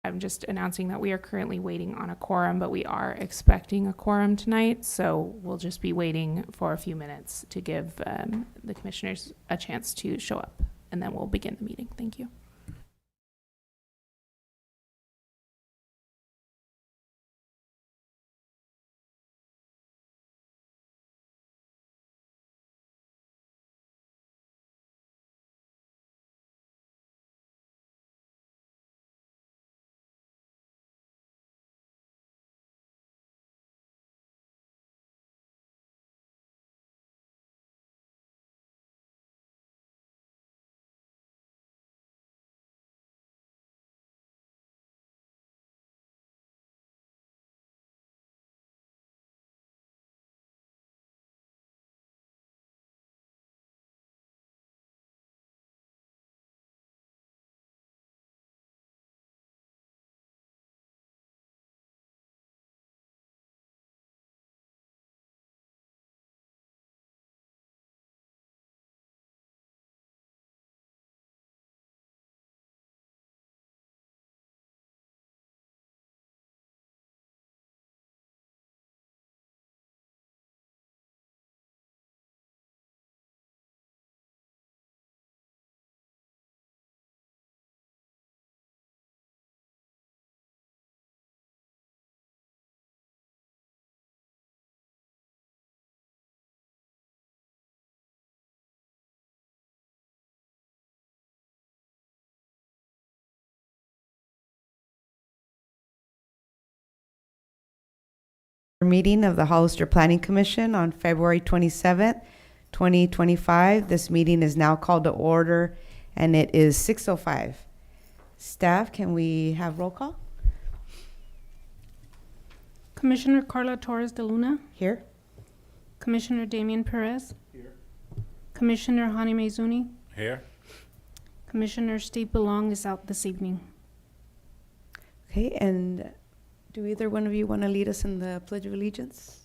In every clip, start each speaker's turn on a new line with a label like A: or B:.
A: I'm just announcing that we are currently waiting on a quorum, but we are expecting a quorum tonight, so we'll just be waiting for a few minutes to give the commissioners a chance to show up, and then we'll begin the meeting. Thank you.
B: Meeting of the Hollister Planning Commission on February 27th, 2025. This meeting is now called to order, and it is 6:05. Staff, can we have roll call?
C: Commissioner Carla Torres de Luna.
B: Here.
C: Commissioner Damian Perez. Here. Commissioner Hani Maizuni.
D: Here.
C: Commissioner Steve Belong is out this evening.
B: Okay, and do either one of you want to lead us in the Pledge of Allegiance?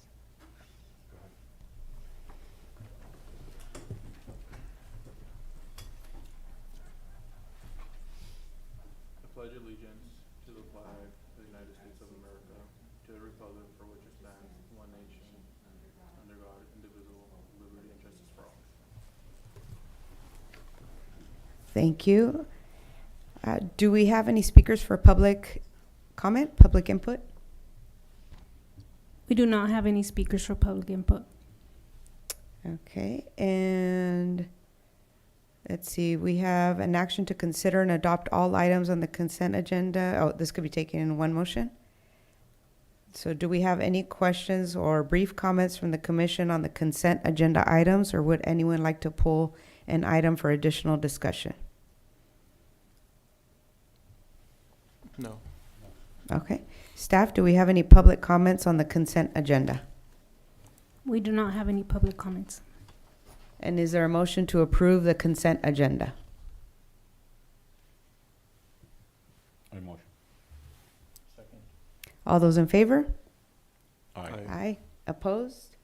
D: I pledge allegiance to the flag of the United States of America, to the republic for which it stands, one nation, under God, indivisible, with liberty and justice for all.
B: Thank you. Do we have any speakers for public comment, public input?
C: We do not have any speakers for public input.
B: Okay, and let's see, we have an action to consider and adopt all items on the consent agenda. Oh, this could be taken in one motion. So do we have any questions or brief comments from the commission on the consent agenda items, or would anyone like to pull an item for additional discussion?
D: No.
B: Okay. Staff, do we have any public comments on the consent agenda?
C: We do not have any public comments.
B: And is there a motion to approve the consent agenda?
D: I motion. Second.
B: All those in favor?
D: Aye.
B: Aye. Opposed?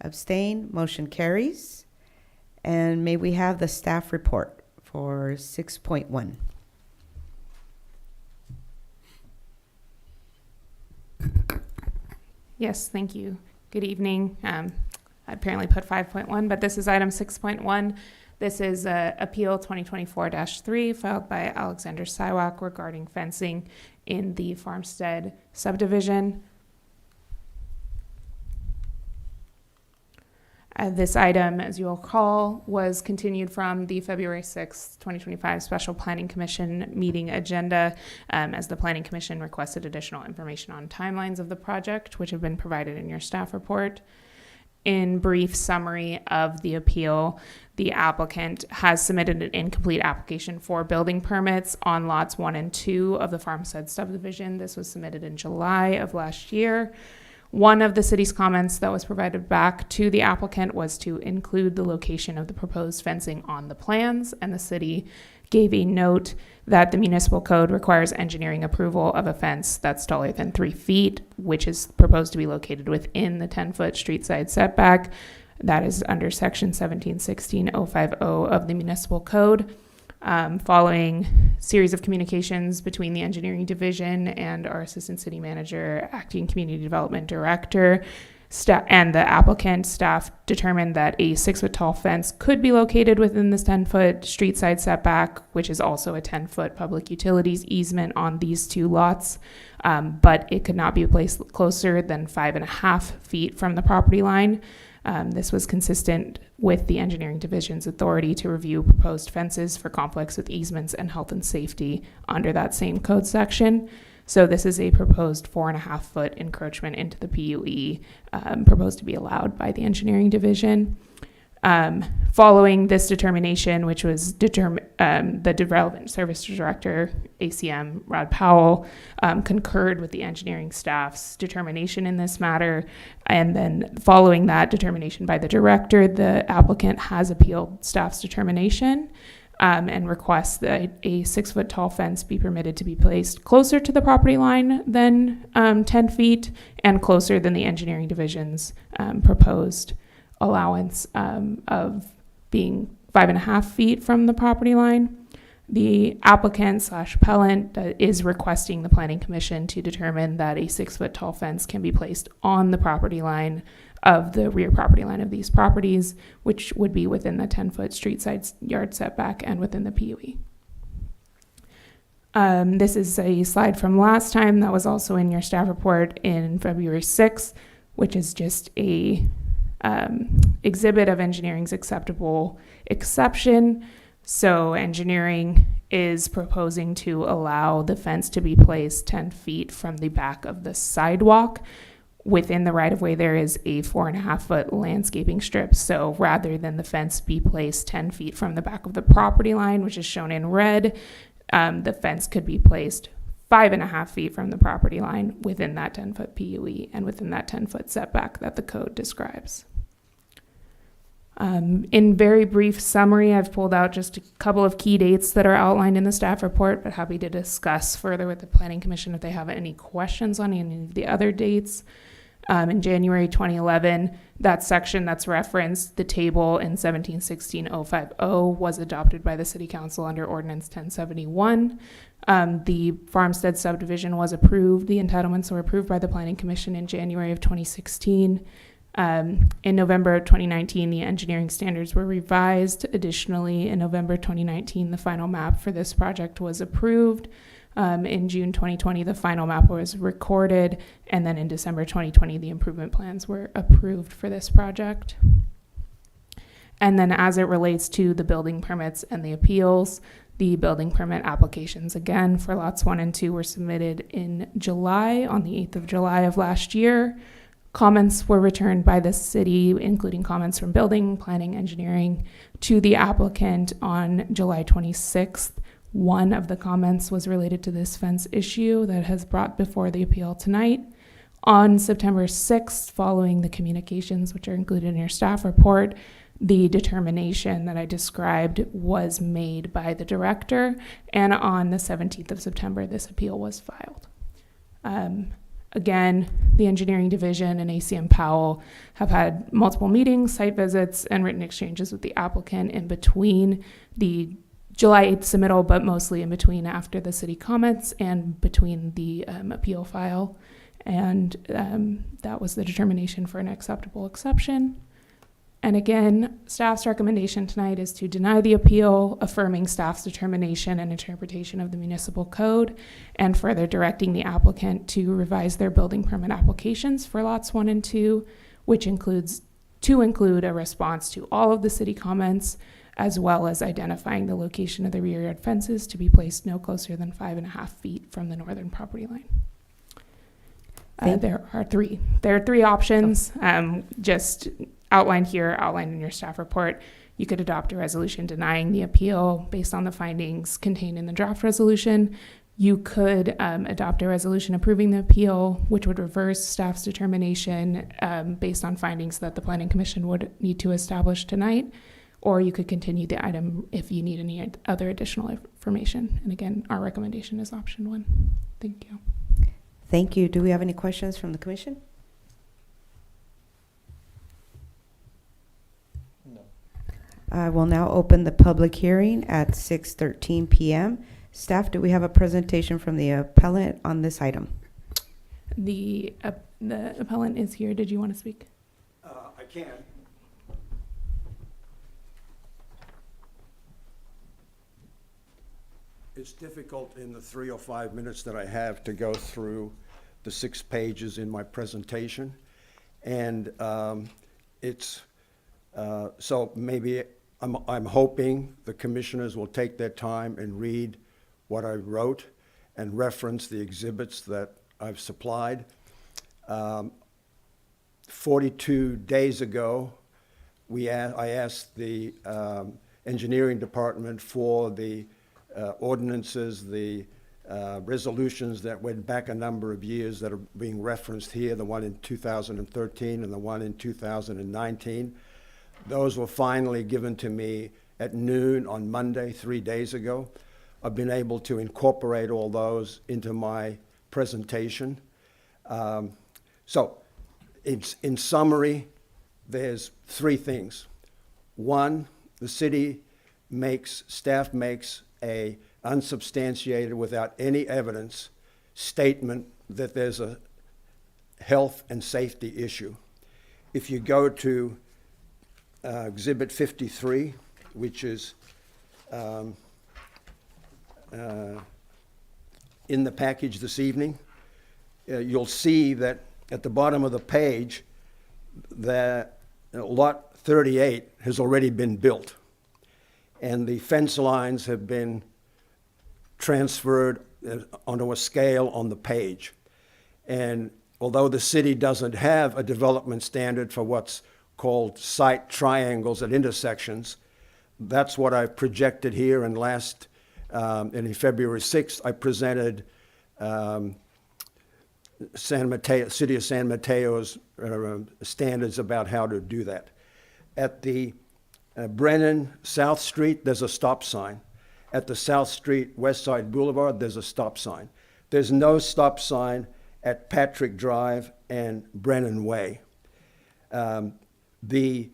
B: Abstain? Motion carries. And may we have the staff report for 6.1?
A: Yes, thank you. Good evening. I apparently put 5.1, but this is item 6.1. This is Appeal 2024-3 filed by Alexander Siwak regarding fencing in the Farmstead subdivision. This item, as you'll recall, was continued from the February 6, 2025 Special Planning Commission meeting agenda as the Planning Commission requested additional information on timelines of the project, which have been provided in your staff report. In brief summary of the appeal, the applicant has submitted an incomplete application for building permits on lots 1 and 2 of the Farmstead subdivision. This was submitted in July of last year. One of the city's comments that was provided back to the applicant was to include the location of the proposed fencing on the plans, and the city gave a note that the municipal code requires engineering approval of a fence that's taller than 3 feet, which is proposed to be located within the 10-foot street side setback. That is under section 1716.050 of the municipal code. Following series of communications between the engineering division and our assistant city manager, acting community development director, and the applicant, staff determined that a 6-foot tall fence could be located within this 10-foot street side setback, which is also a 10-foot public utilities easement on these two lots. But it could not be placed closer than 5.5 feet from the property line. This was consistent with the engineering division's authority to review proposed fences for conflicts with easements and health and safety under that same code section. So this is a proposed 4.5-foot encroachment into the PUE, proposed to be allowed by the engineering division. Following this determination, which was the Development Service Director, ACM Rod Powell, concurred with the engineering staff's determination in this matter. And then following that determination by the director, the applicant has appealed staff's determination and requests that a 6-foot tall fence be permitted to be placed closer to the property line than 10 feet and closer than the engineering division's proposed allowance of being 5.5 feet from the property line. The applicant / appellant is requesting the Planning Commission to determine that a 6-foot tall fence can be placed on the property line of the rear property line of these properties, which would be within the 10-foot street side yard setback and within the PUE. This is a slide from last time that was also in your staff report in February 6th, which is just a exhibit of engineering's acceptable exception. So engineering is proposing to allow the fence to be placed 10 feet from the back of the sidewalk. Within the right-of-way, there is a 4.5-foot landscaping strip. So rather than the fence be placed 10 feet from the back of the property line, which is shown in red, the fence could be placed 5.5 feet from the property line within that 10-foot PUE and within that 10-foot setback that the code describes. In very brief summary, I've pulled out just a couple of key dates that are outlined in the staff report, but happy to discuss further with the Planning Commission if they have any questions on any of the other dates. In January 2011, that section that's referenced, the table in 1716-050, was adopted by the City Council under Ordinance 1071. The Farmstead subdivision was approved. The entitlements were approved by the Planning Commission in January of 2016. In November of 2019, the engineering standards were revised. Additionally, in November 2019, the final map for this project was approved. In June 2020, the final map was recorded, and then in December 2020, the improvement plans were approved for this project. And then as it relates to the building permits and the appeals, the building permit applications, again, for lots 1 and 2 were submitted in July, on the 8th of July of last year. Comments were returned by the city, including comments from building, planning, engineering, to the applicant on July 26th. One of the comments was related to this fence issue that has brought before the appeal tonight. On September 6th, following the communications, which are included in your staff report, the determination that I described was made by the director, and on the 17th of September, this appeal was filed. Again, the engineering division and ACM Powell have had multiple meetings, site visits, and written exchanges with the applicant in between the July 8th submittal, but mostly in between after the city comments and between the appeal file. And that was the determination for an acceptable exception. And again, staff's recommendation tonight is to deny the appeal, affirming staff's determination and interpretation of the municipal code, and further directing the applicant to revise their building permit applications for lots 1 and 2, which includes to include a response to all of the city comments, as well as identifying the location of the rear yard fences to be placed no closer than 5.5 feet from the northern property line. There are three options, just outlined here, outlined in your staff report. You could adopt a resolution denying the appeal based on the findings contained in the draft resolution. You could adopt a resolution approving the appeal, which would reverse staff's determination based on findings that the Planning Commission would need to establish tonight. Or you could continue the item if you need any other additional information. And again, our recommendation is option 1. Thank you.
B: Thank you. Do we have any questions from the commission?
D: No.
B: I will now open the public hearing at 6:13 p.m. Staff, do we have a presentation from the appellant on this item?
A: The appellant is here. Did you want to speak?
E: I can. It's difficult in the 3 or 5 minutes that I have to go through the 6 pages in my presentation. And so maybe I'm hoping the commissioners will take their time and read what I wrote and reference the exhibits that I've supplied. 42 days ago, I asked the engineering department for the ordinances, the resolutions that went back a number of years that are being referenced here, the one in 2013 and the one in 2019. Those were finally given to me at noon on Monday, 3 days ago. I've been able to incorporate all those into my presentation. So, in summary, there's 3 things. One, the staff makes a unsubstantiated, without any evidence, statement that there's a health and safety issue. If you go to Exhibit 53, which is in the package this evening, you'll see that at the bottom of the page that Lot 38 has already been built, and the fence lines have been transferred onto a scale on the page. And although the city doesn't have a development standard for what's called site triangles at intersections, that's what I've projected here. And in February 6th, I presented City of San Mateo's standards about how to do that. At the Brennan South Street, there's a stop sign. At the South Street West Side Boulevard, there's a stop sign. There's no stop sign at Patrick Drive and Brennan Way. The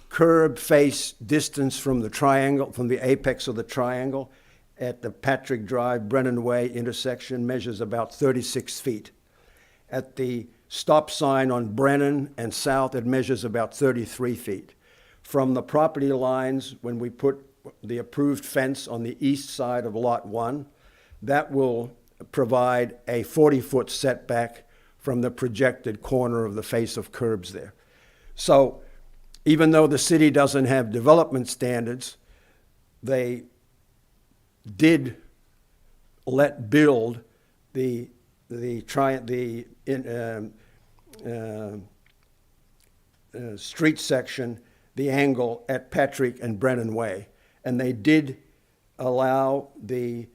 E: curb face distance from the triangle, from the apex of the triangle at the Patrick Drive, Brennan Way intersection measures about 36 feet. At the stop sign on Brennan and South, it measures about 33 feet. From the property lines, when we put the approved fence on the east side of Lot 1, that will provide a 40-foot setback from the projected corner of the face of curbs there. So even though the city doesn't have development standards, they did let build the street section, the angle at Patrick and Brennan Way. And they did allow the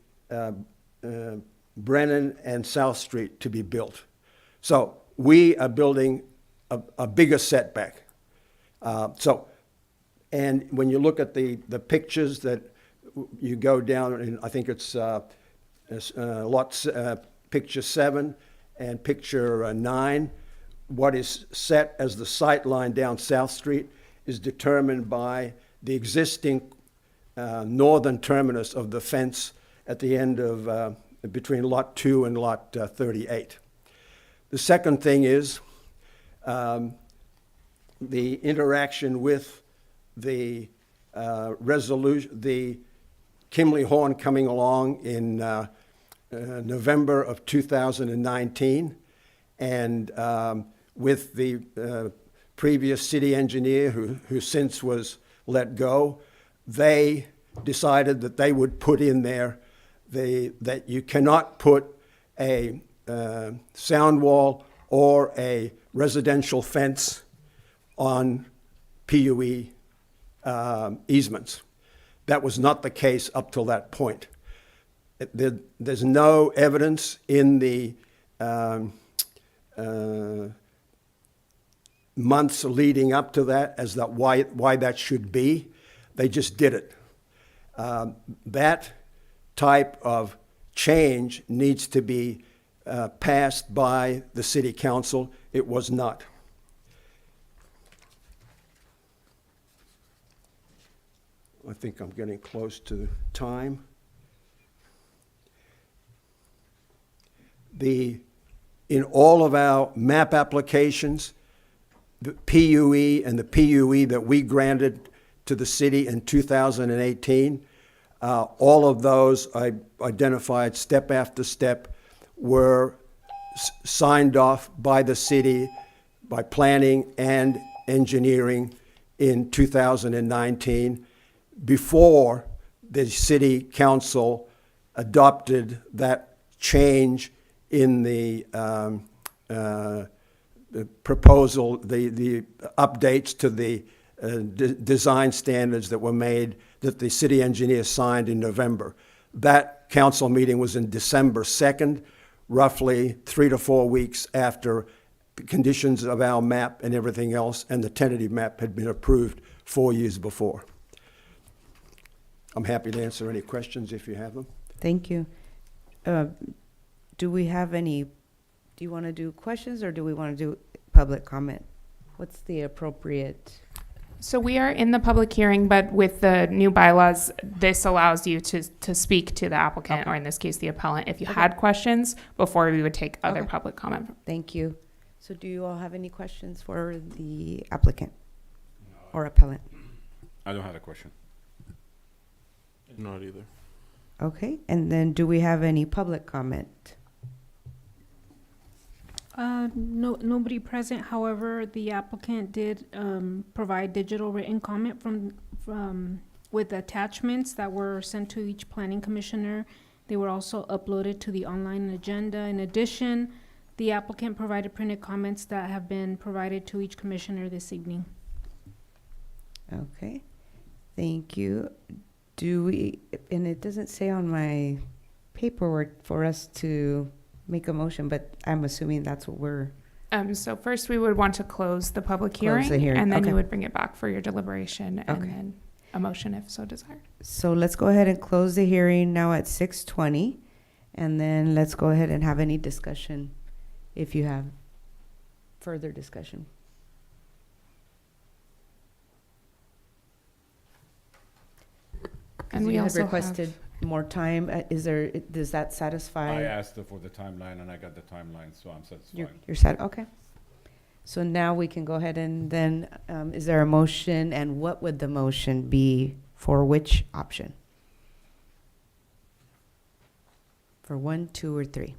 E: Brennan and South Street to be built. So we are building a bigger setback. And when you look at the pictures that you go down, and I think it's picture 7 and picture 9, what is set as the sight line down South Street is determined by the existing northern terminus of the fence at the end of between Lot 2 and Lot 38. The second thing is the interaction with the resolution, the Kimley Horn coming along in November of 2019, and with the previous city engineer who since was let go, they decided that they would put in there that you cannot put a sound wall or a residential fence on PUE easements. That was not the case up till that point. There's no evidence in the months leading up to that as that why that should be. They just did it. That type of change needs to be passed by the city council. It was not. I think I'm getting close to time. In all of our map applications, the PUE and the PUE that we granted to the city in 2018, all of those I identified step after step were signed off by the city, by planning and engineering in 2019 before the city council adopted that change in the proposal, the updates to the design standards that were made, that the city engineer signed in November. That council meeting was in December 2nd, roughly 3 to 4 weeks after the conditions of our map and everything else and the tentative map had been approved 4 years before. I'm happy to answer any questions if you have them.
B: Thank you. Do we have any, do you want to do questions or do we want to do public comment? What's the appropriate?
A: So we are in the public hearing, but with the new bylaws, this allows you to speak to the applicant,
B: Okay.
A: or in this case, the appellant, if you
B: Okay.
A: had questions before we would take other
B: Okay.
A: public comment.
B: Thank you. So do you all have any questions for the applicant or appellant?
F: I don't have a question.
D: Not either.
B: Okay, and then do we have any public comment?
C: No, nobody present. However, the applicant did provide digital written comment from with attachments that were sent to each planning commissioner. They were also uploaded to the online agenda. In addition, the applicant provided printed comments that have been provided to each commissioner this evening.
B: Okay, thank you. Do we, and it doesn't say on my paperwork for us to make a motion, but I'm assuming that's what we're,
A: So first, we would want to close the public
B: Close the
A: hearing,
B: hearing,
A: and then
B: okay.
A: you would bring it back for your deliberation, and
B: Okay.
A: then a motion if so desired.
B: so let's go ahead and close the hearing now at 6:20. And then let's go ahead and have any discussion, if you have further discussion.
A: And
B: Because
A: we
B: you had
A: also
B: requested more time. Is there, does that
F: I
B: satisfy?
F: asked her for the timeline and I got the timeline, so I'm satisfied.
B: You're set, okay. So now we can go ahead and then, is there a motion, and what would the motion be for which option? For 1, 2, or 3?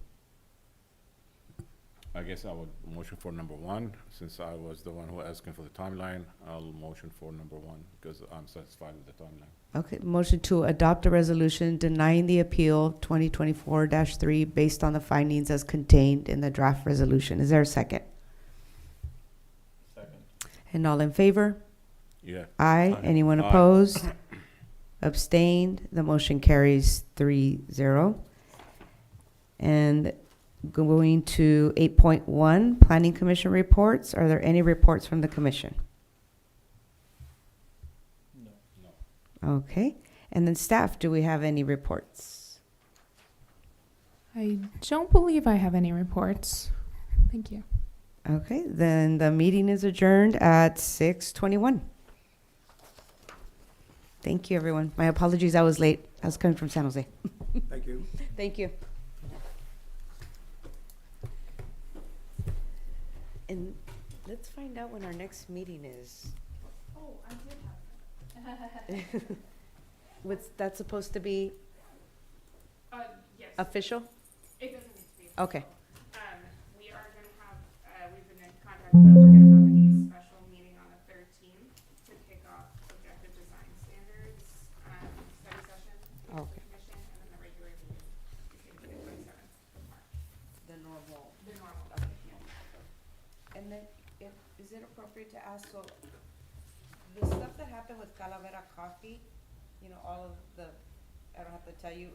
F: I guess I would motion for number 1, since I was the one who asking for the timeline. I'll motion for number 1 because I'm satisfied with the timeline.
B: Okay, motion to adopt a resolution denying the appeal 2024-3 based on the findings as contained in the draft resolution. Is there a second?
D: Second.
B: And all in favor?
F: Yeah.
B: Aye.
F: Aye.
B: Anyone
F: Aye.
B: opposed? Abstained? The motion carries 3-0. And going to 8.1, Planning Commission reports. Are there any reports from the commission?
D: No.
B: Okay. And then staff, do we have any reports?
A: I don't believe I have any reports. Thank you.
B: Okay, then the meeting is adjourned at 6:21. Thank you, everyone. My apologies, I was late. I was coming from San Jose.
E: Thank you.
B: Thank you. And let's find out when our next meeting is.
A: Oh, I did have.
B: What's that supposed to be
A: Yes,
B: official?
A: it doesn't need to be.
B: Okay.
A: We are gonna have, we've been in contact, but we're gonna have a special meeting on the 13th to kick off objective design standards, study session. with the
B: Okay.
A: Commission, and then the regular meeting is gonna be the 27th of March.
B: The normal.
A: The normal.
B: And then, is it appropriate to ask, so the stuff that happened with Calavera Coffee, you know, all of the, I don't have to tell you,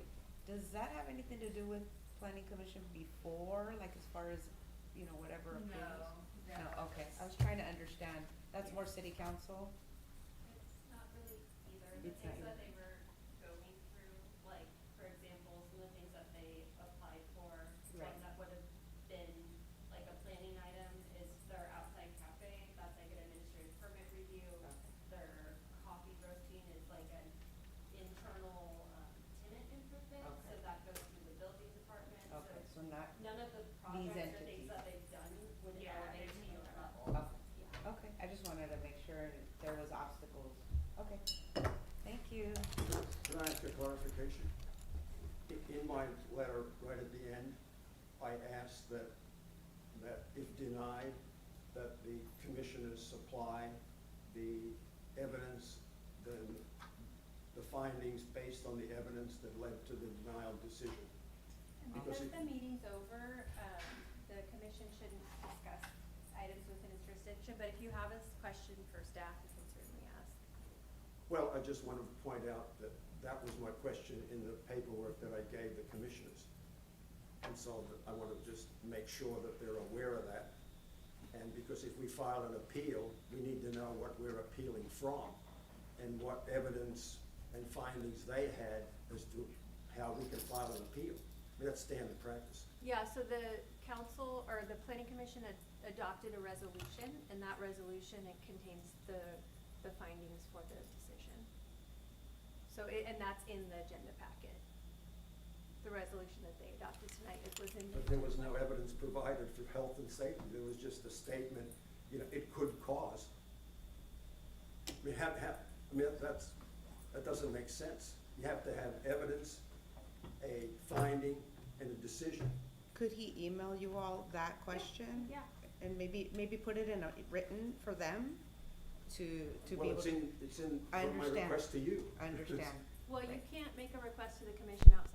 B: does that have anything to do with planning commission before, like as far as, you know, whatever? approvals? No, okay, I was trying to understand, that's more city council?
G: It's not really either. The
B: It's not
G: things that
B: either.
G: they were going through, like, for example, some of the things that they applied for,
B: Right.
G: that would have been, like, a planning item is their outside cafe, that's like an administrative permit review. Their coffee roasting is like an internal, tenant improvements, so
B: Okay.
G: that goes through the building department, so
B: Okay, so not,
G: none of the
B: These
G: projects or
B: entities.
G: things that they've done would
A: Yeah,
G: elevate
A: there's
G: to your
A: no-
G: level.
B: oh,
G: Yeah.
B: okay, I just wanted to make sure there was obstacles. Okay, thank you.
E: Can I ask a clarification? In my letter, right at the end, I asked that if denied, that the commissioners supply the evidence, the findings based on the evidence that led to the denial decision.
H: And
E: Because
H: because
E: it-
H: the meeting's over, the commission shouldn't discuss items within its jurisdiction, but if you have a question for staff, you can certainly ask.
E: Well, I just want to point out that that was my question in the paperwork that I gave the commissioners. And so I want to just make sure that they're aware of that. And because if we file an appeal, we need to know what we're appealing from and what evidence and findings they had as to how we can file an appeal. I mean, that's standard practice.
H: Yeah, so the council, or the planning commission had adopted a resolution, and that resolution, it contains the findings for the decision. So, and that's in the agenda packet. The resolution that they adopted tonight, it was in the.
E: But there was no evidence provided for health and safety. There was just a statement, you know, it could cause. I mean, that doesn't make sense. You have to have evidence, a finding, and a decision.
B: Could he email you all that question?
H: Yeah.
B: And maybe put it in a written for them to be
E: Well,
B: able
E: it's
B: to,
E: in
B: I
E: my
B: understand.
E: request to you.
B: I understand.
H: Well, you
B: Right.
H: can't make a request to the commission out